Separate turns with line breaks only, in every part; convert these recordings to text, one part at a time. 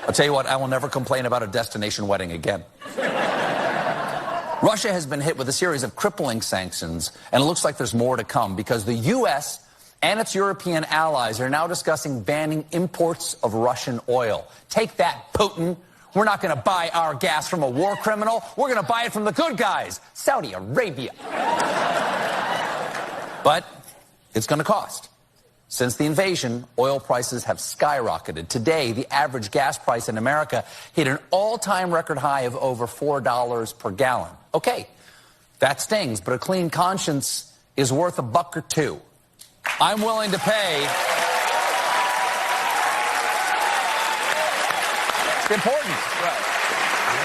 I'll tell you what, I will never complain about a destination wedding again. Russia has been hit with a series of crippling sanctions, and it looks like there's more to come because the U.S. and its European allies are now discussing banning imports of Russian oil. Take that, Putin. We're not going to buy our gas from a war criminal. We're going to buy it from the good guys, Saudi Arabia. But it's going to cost. Since the invasion, oil prices have skyrocketed. Today, the average gas price in America hit an all-time record high of over $4 per gallon. Okay, that stings, but a clean conscience is worth $1 or $2. I'm willing to pay. It's important. Right.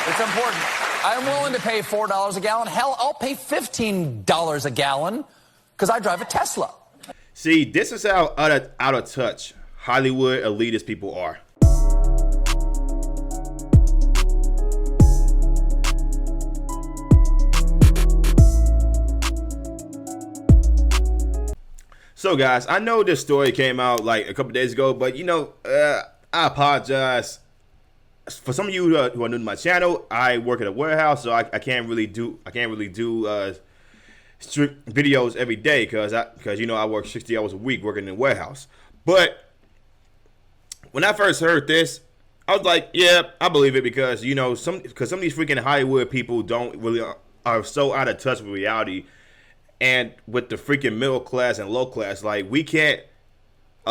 It's important. I'm willing to pay $4 a gallon. Hell, I'll pay $15 a gallon because I drive a Tesla.
See, this is how out of touch Hollywood elitist people are. So, guys, I know this story came out like a couple days ago, but I apologize for some of you who are new to my channel. I work at a warehouse, so I can't really do strict videos every day because I work 60 hours a week working in a warehouse. But when I first heard this, I was like, yeah, I believe it because some of these freaking Hollywood people are so out of touch with reality and with the freaking middle class and low class. Like, we can't,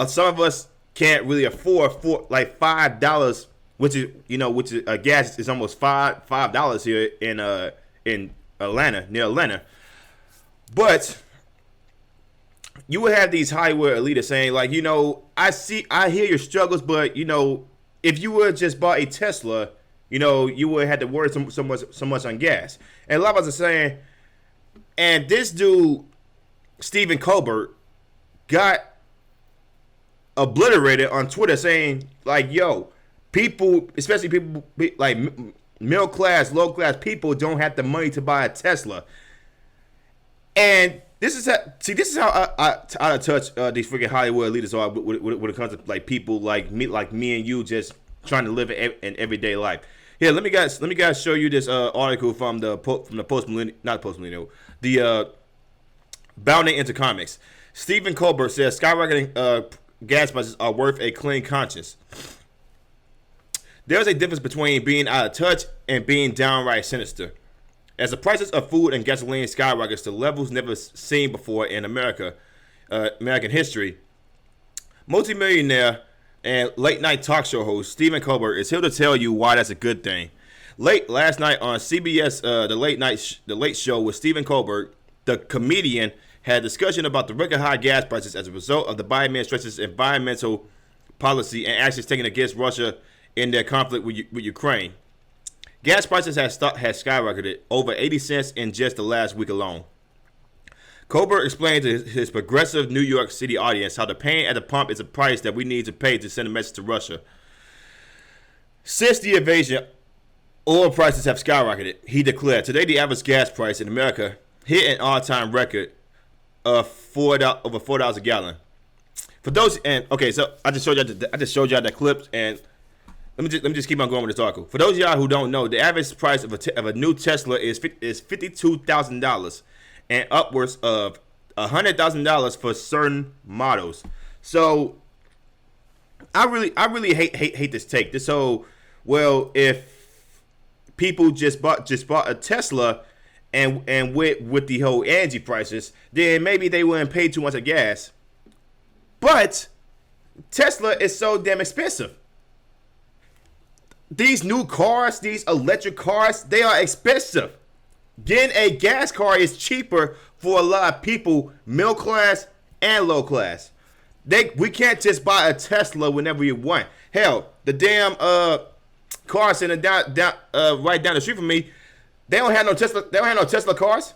some of us can't really afford like $5, which is gas is almost $5 here in Atlanta, near Atlanta. But you would have these Hollywood elitists saying, like, I hear your struggles, but if you would just bought a Tesla, you would have to worry so much on gas. And a lot of us are saying, and this dude, Stephen Colbert, got obliterated on Twitter saying, like, yo, people, especially people like middle class, low class people, don't have the money to buy a Tesla. And this is how out of touch these freaking Hollywood leaders are when it comes to like people like me and you just trying to live an everyday life. Here, let me guys show you this article from the Bounding into Comics. Stephen Colbert says skyrocketing gas prices are worth a clean conscience. There's a difference between being out of touch and being downright sinister. As the prices of food and gasoline skyrockets to levels never seen before in American history, multimillionaire and late-night talk show host Stephen Colbert is here to tell you why that's a good thing. Late last night on CBS, the Late Show with Stephen Colbert, the comedian had a discussion about the record high gas prices as a result of the Biden administration's environmental policy and actions taken against Russia in their conflict with Ukraine. Gas prices has skyrocketed over 80 cents in just the last week alone. Colbert explained to his progressive New York City audience how the pain at the pump is a price that we need to pay to send a message to Russia. Since the invasion, oil prices have skyrocketed, he declared. Today, the average gas price in America hit an all-time record of over $4 a gallon. For those, and okay, so I just showed y'all that clip, and let me just keep on going with this article. For those of y'all who don't know, the average price of a new Tesla is $52,000 and upwards of $100,000 for certain models. So I really hate this take. This whole, well, if people just bought a Tesla and with the whole energy prices, then maybe they wouldn't pay too much of gas. But Tesla is so damn expensive. These new cars, these electric cars, they are expensive. Getting a gas car is cheaper for a lot of people, middle class and low class. We can't just buy a Tesla whenever you want. Hell, the damn car center right down the street from me, they don't have no Tesla. They don't have no Tesla cars.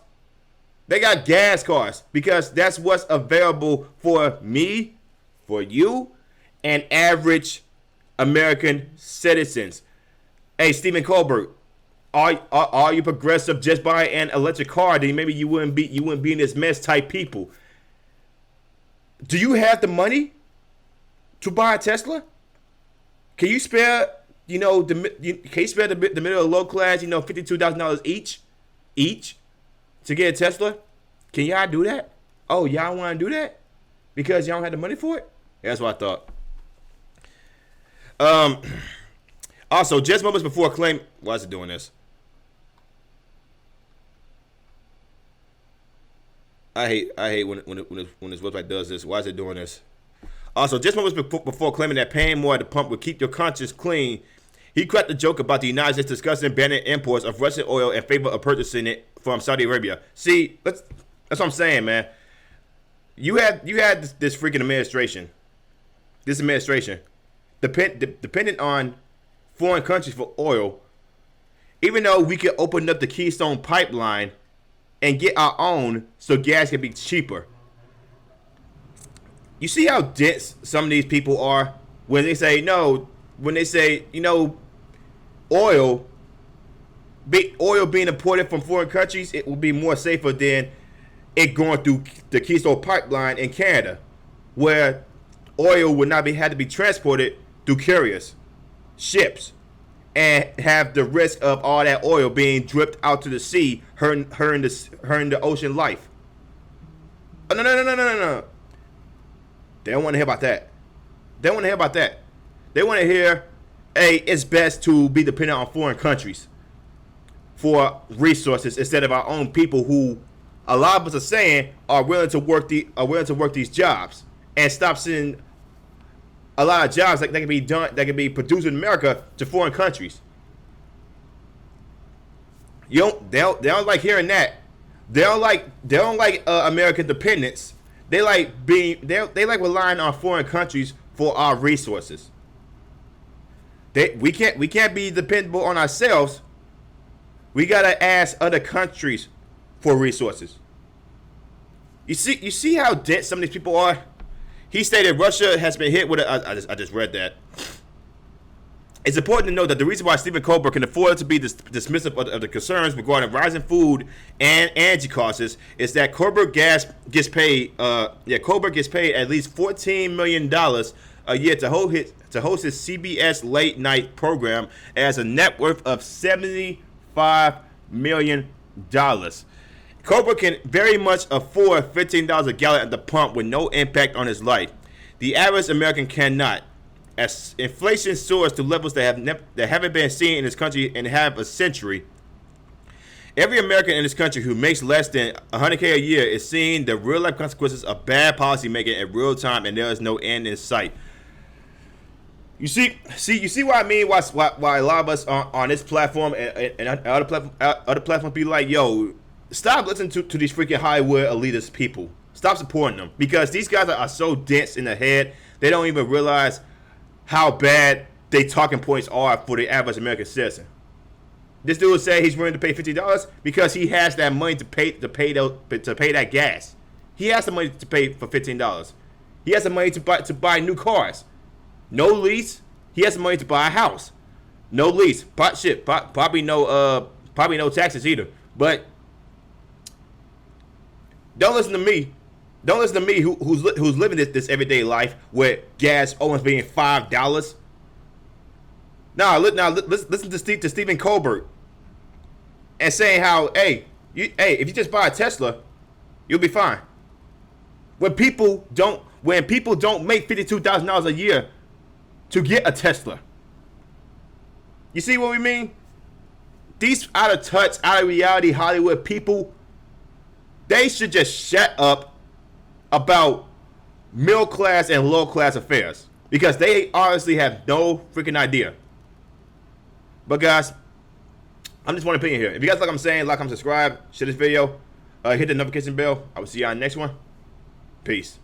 They got gas cars because that's what's available for me, for you, and average American citizens. Hey, Stephen Colbert, are you progressive just buying an electric car? Then maybe you wouldn't be in this mess type people. Do you have the money to buy a Tesla? Can you spare can you spare the middle of low class, $52,000 each to get a Tesla? Can y'all do that? Oh, y'all want to do that because y'all don't have the money for it? That's what I thought. Also, just moments before claim, why is it doing this? I hate when this website does this. Why is it doing this? Also, just moments before claiming that paying more at the pump would keep your conscience clean, he cracked the joke about the United States discussing banning imports of Russian oil in favor of purchasing it from Saudi Arabia. See, that's what I'm saying, man. You had this freaking administration. This administration dependent on foreign countries for oil, even though we could open up the Keystone Pipeline and get our own so gas can be cheaper. You see how dense some of these people are when they say oil being imported from foreign countries, it will be more safer than it going through the Keystone Pipeline in Canada, where oil would not had to be transported through carriers, ships, and have the risk of all that oil being dripped out to the sea, hurting the ocean life. Oh, no. They don't want to hear about that. They want to hear, hey, it's best to be dependent on foreign countries for resources instead of our own people who a lot of us are saying are willing to work these jobs and stop sending a lot of jobs that can be produced in America to foreign countries. They don't like hearing that. They don't like American dependence. They like relying on foreign countries for our resources. We can't be dependable on ourselves. We gotta ask other countries for resources. You see how dense some of these people are. He stated Russia has been hit with I just read that. It's important to note that the reason why Stephen Colbert can afford to be dismissive of the concerns regarding rising food and energy costs is that Colbert gets paid at least $14 million a year to host his CBS late night program as a net worth of $75 million. Colbert can very much afford $15 a gallon at the pump with no impact on his life. The average American cannot. As inflation soars to levels that haven't been seen in this country in half a century, every American in this country who makes less than $100K a year is seeing the real-life consequences of bad policy making in real time, and there is no end in sight. You see what I mean? Why a lot of us on this platform and other platforms be like, yo, stop listening to these freaking Hollywood elitist people. Stop supporting them, because these guys are so dense in the head, they don't even realize how bad they talking points are for the average American citizen. This dude say he's willing to pay $50 because he has that money to pay that gas. He has the money to pay for $15. He has the money to buy new cars. No lease. He has the money to buy a house. No lease. Probably no taxes either. But don't listen to me. Don't listen to me who's living this everyday life with gas almost being $5. Now listen to Stephen Colbert and saying how, if you just buy a Tesla, you'll be fine. When people don't make $52,000 a year to get a Tesla. You see what we mean? These out of touch, out of reality Hollywood people, they should just shut up about middle class and low class affairs, because they honestly have no freaking idea. But guys, I'm just one opinion here. If you guys like what I'm saying, like, comment, subscribe, share this video, hit the notification bell. I will see y'all in the next one. Peace.